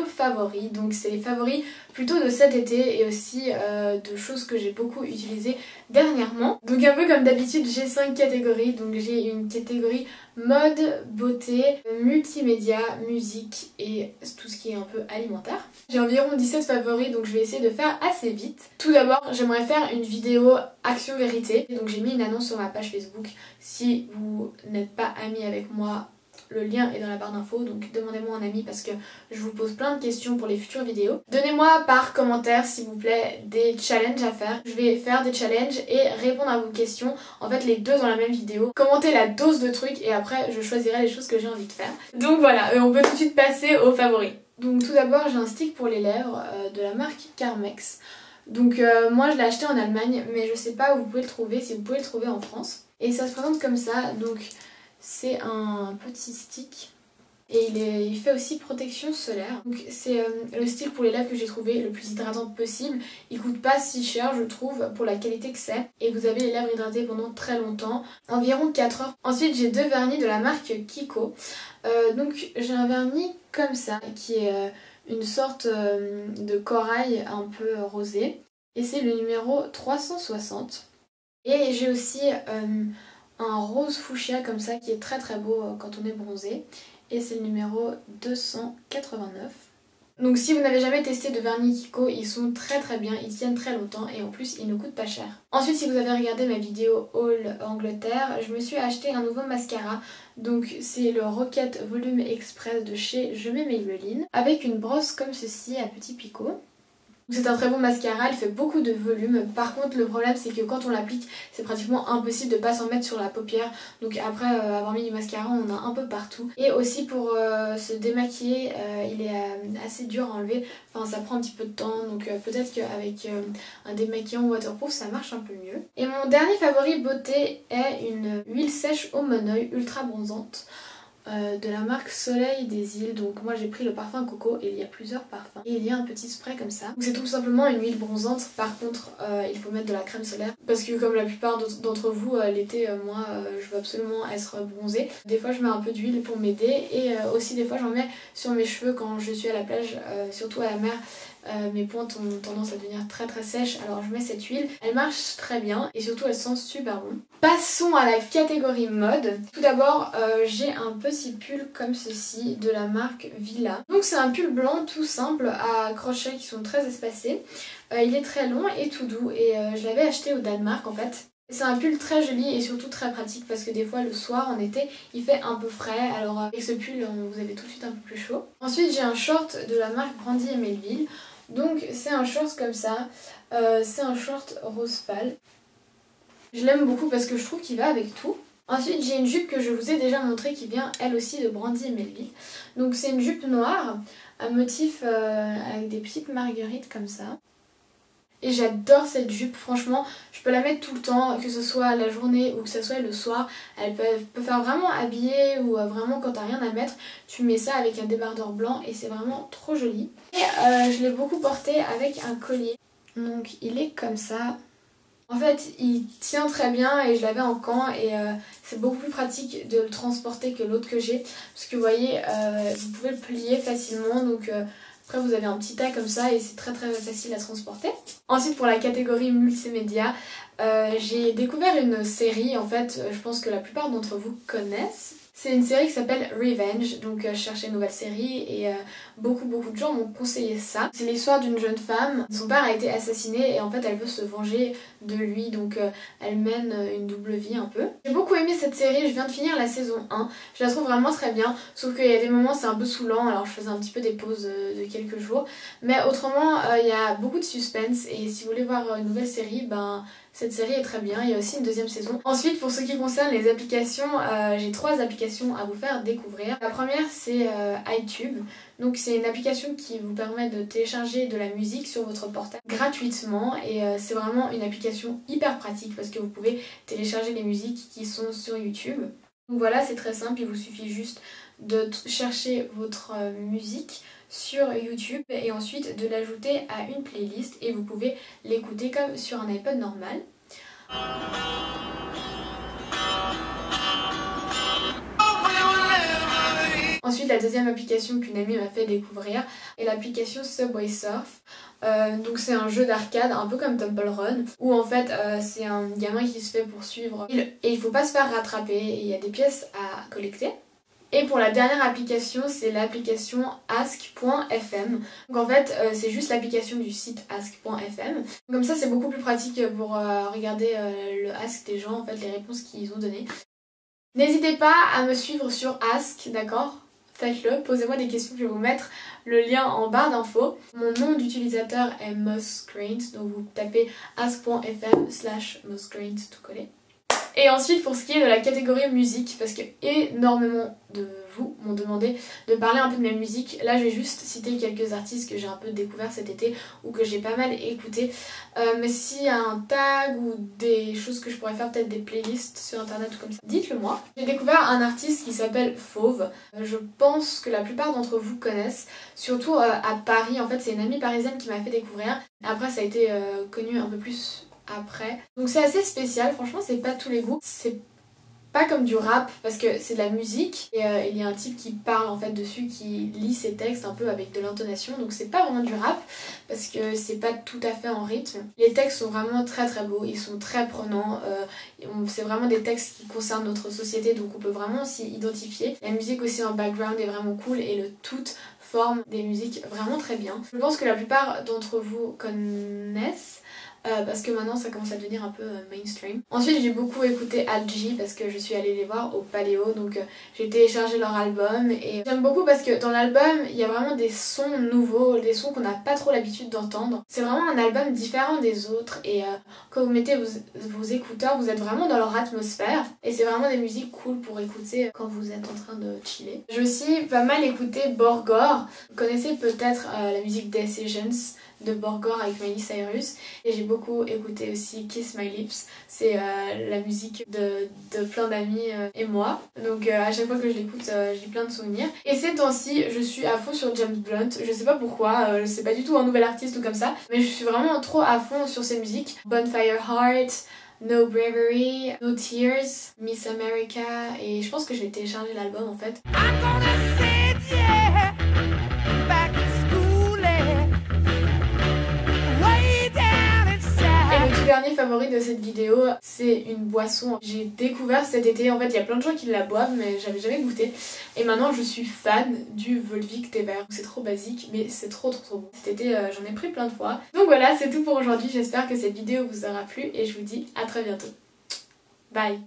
favoris. Donc c'est les favoris plutôt de cet été et aussi de choses que j'ai beaucoup utilisées dernièrement. Donc un peu comme d'habitude j'ai 5 catégories. Donc j'ai une catégorie mode, beauté, multimédia, musique et tout ce qui est un peu alimentaire. J'ai environ 17 favoris donc je vais essayer de faire assez vite. Tout d'abord j'aimerais faire une vidéo action vérité. Donc j'ai mis une annonce sur ma page Facebook. Si vous n'êtes pas amis avec moi, le lien est dans la barre d'infos, donc demandez-moi un ami parce que je vous pose plein de questions pour les futures vidéos. Donnez-moi par commentaire s'il vous plaît des challenges à faire. Je vais faire des challenges et répondre à vos questions, en fait les deux dans la même vidéo. Commentez la dose de trucs et après je choisirai les choses que j'ai envie de faire. Donc voilà, on peut tout de suite passer aux favoris. Donc tout d'abord j'ai un stick pour les lèvres de la marque Carmex. Donc moi je l'ai acheté en Allemagne mais je sais pas où vous pouvez le trouver, si vous pouvez le trouver en France. Et ça se présente comme ça, donc c'est un petit stick et il fait aussi protection solaire. Donc c'est le stick pour les lèvres que j'ai trouvé le plus hydratant possible. Il coûte pas si cher je trouve pour la qualité que c'est. Et vous avez les lèvres hydratées pendant très longtemps, environ 4 heures. Ensuite j'ai 2 vernis de la marque Kiko. Donc j'ai un vernis comme ça qui est une sorte de corail un peu rosé. Et c'est le numéro 360. Et j'ai aussi un rose fuchsia comme ça qui est très très beau quand on est bronzé. Et c'est le numéro 289. Donc si vous n'avez jamais testé de vernis Kiko, ils sont très très bien, ils tiennent très longtemps et en plus ils ne coûtent pas cher. Ensuite si vous avez regardé ma vidéo haul Angleterre, je me suis acheté un nouveau mascara. Donc c'est le Rocket Volume Express de chez Je mets Maybelline avec une brosse comme ceci à petits picots. C'est un très bon mascara, il fait beaucoup de volume. Par contre le problème c'est que quand on l'applique c'est pratiquement impossible de pas s'en mettre sur la paupière. Donc après avoir mis du mascara on en a un peu partout. Et aussi pour se démaquiller il est assez dur à enlever. Enfin ça prend un petit peu de temps donc peut-être qu'avec un démaquillant waterproof ça marche un peu mieux. Et mon dernier favori beauté est une huile sèche au Monoi ultra bronzante. De la marque Soleil des Îles. Donc moi j'ai pris le parfum coco et il y a plusieurs parfums et il y a un petit spray comme ça. C'est tout simplement une huile bronzante. Par contre il faut mettre de la crème solaire parce que comme la plupart d'entre vous l'été moi je veux absolument être bronzée. Des fois je mets un peu d'huile pour m'aider et aussi des fois j'en mets sur mes cheveux quand je suis à la plage, surtout à la mer. Mes pointes ont tendance à devenir très très sèches, alors je mets cette huile, elle marche très bien et surtout elle sent super bon. Passons à la catégorie mode. Tout d'abord j'ai un petit pull comme ceci de la marque Villa. Donc c'est un pull blanc tout simple à crochets qui sont très espacés. Il est très long et tout doux et je l'avais acheté au Danemark en fait. C'est un pull très joli et surtout très pratique parce que des fois le soir en été il fait un peu frais, alors avec ce pull vous avez tout de suite un peu plus chaud. Ensuite j'ai un short de la marque Brandy et Melville. Donc c'est un short comme ça, c'est un short rose pâle. Je l'aime beaucoup parce que je trouve qu'il va avec tout. Ensuite j'ai une jupe que je vous ai déjà montrée qui vient elle aussi de Brandy et Melville. Donc c'est une jupe noire, un motif avec des petites marguerites comme ça. Et j'adore cette jupe, franchement, je peux la mettre tout le temps, que ce soit la journée ou que ce soit le soir. Elle peut faire vraiment habiller ou vraiment quand t'as rien à mettre, tu mets ça avec un débardeur blanc et c'est vraiment trop joli. Et je l'ai beaucoup porté avec un collier. Donc il est comme ça. En fait il tient très bien et je l'avais en camp et c'est beaucoup plus pratique de le transporter que l'autre que j'ai. Parce que vous voyez, vous pouvez le plier facilement donc... Après vous avez un petit tas comme ça et c'est très très facile à transporter. Ensuite pour la catégorie multimédia, j'ai découvert une série en fait, je pense que la plupart d'entre vous connaissent. C'est une série qui s'appelle Revenge, donc je cherchais une nouvelle série et beaucoup de gens m'ont conseillé ça. C'est l'histoire d'une jeune femme, son père a été assassiné et en fait elle veut se venger de lui, donc elle mène une double vie un peu. J'ai beaucoup aimé cette série, je viens de finir la saison 1, je la trouve vraiment très bien, sauf qu'il y a des moments c'est un peu saoulant, alors je faisais un petit peu des pauses de quelques jours. Mais autrement il y a beaucoup de suspense et si vous voulez voir une nouvelle série, ben... cette série est très bien, il y a aussi une deuxième saison. Ensuite pour ce qui concerne les applications, j'ai 3 applications à vous faire découvrir. La première c'est iTube, donc c'est une application qui vous permet de télécharger de la musique sur votre portable gratuitement et c'est vraiment une application hyper pratique parce que vous pouvez télécharger les musiques qui sont sur YouTube. Donc voilà, c'est très simple, il vous suffit juste de chercher votre musique sur YouTube et ensuite de l'ajouter à une playlist et vous pouvez l'écouter comme sur un iPod normal. Ensuite la deuxième application qu'une amie m'a fait découvrir est l'application Subway Surf. Donc c'est un jeu d'arcade un peu comme Temple Run où en fait c'est un gamin qui se fait poursuivre et il faut pas se faire rattraper et il y a des pièces à collecter. Et pour la dernière application, c'est l'application ask.fm. Donc en fait, c'est juste l'application du site ask.fm. Comme ça, c'est beaucoup plus pratique pour regarder le ask des gens, en fait, les réponses qu'ils ont données. N'hésitez pas à me suivre sur Ask, d'accord? Faites-le, posez-moi des questions, je vais vous mettre le lien en barre d'infos. Mon nom d'utilisateur est Muscraint, donc vous tapez ask.fm/Muscraint tout collé. Et ensuite pour ce qui est de la catégorie musique, parce que énormément de vous m'ont demandé de parler un peu de mes musiques. Là je vais juste citer quelques artistes que j'ai un peu découvert cet été ou que j'ai pas mal écouté. Mais s'il y a un tag ou des choses que je pourrais faire, peut-être des playlists sur internet ou comme ça, dites-le moi. J'ai découvert un artiste qui s'appelle Fauve. Je pense que la plupart d'entre vous connaissent, surtout à Paris. En fait c'est une amie parisienne qui m'a fait découvrir. Après ça a été connu un peu plus après. Donc c'est assez spécial, franchement c'est pas tous les goûts. C'est pas comme du rap parce que c'est de la musique et il y a un type qui parle en fait dessus, qui lit ses textes un peu avec de l'intonation, donc c'est pas vraiment du rap parce que c'est pas tout à fait en rythme. Les textes sont vraiment très très beaux, ils sont très prenants, c'est vraiment des textes qui concernent notre société donc on peut vraiment s'y identifier. La musique aussi en background est vraiment cool et le tout forme des musiques vraiment très bien. Je pense que la plupart d'entre vous connaissent parce que maintenant ça commence à devenir un peu mainstream. Ensuite j'ai beaucoup écouté Algie parce que je suis allée les voir au Paléo, donc j'ai téléchargé leur album et j'aime beaucoup parce que dans l'album il y a vraiment des sons nouveaux, des sons qu'on n'a pas trop l'habitude d'entendre. C'est vraiment un album différent des autres et quand vous mettez vos écouteurs vous êtes vraiment dans leur atmosphère et c'est vraiment des musiques cool pour écouter quand vous êtes en train de chiller. J'ai aussi pas mal écouté Borgore, vous connaissez peut-être la musique Decisions de Borgore avec Miley Cyrus et j'ai beaucoup écouté aussi Kiss My Lips, c'est la musique de plein d'amis et moi, donc à chaque fois que je l'écoute j'ai plein de souvenirs. Et ces temps-ci je suis à fond sur James Blunt, je sais pas pourquoi, c'est pas du tout un nouvel artiste ou comme ça, mais je suis vraiment trop à fond sur ses musiques. Bonfire Heart, No Bravery, No Tears, Miss America, et je pense que j'ai téléchargé l'album en fait. Le dernier favori de cette vidéo, c'est une boisson. J'ai découvert cet été, en fait il y a plein de gens qui la boivent mais j'avais jamais goûté. Et maintenant je suis fan du Volvic thé vert. C'est trop basique mais c'est trop bon. Cet été j'en ai pris plein de fois. Donc voilà, c'est tout pour aujourd'hui, j'espère que cette vidéo vous aura plu et je vous dis à très bientôt. Bye.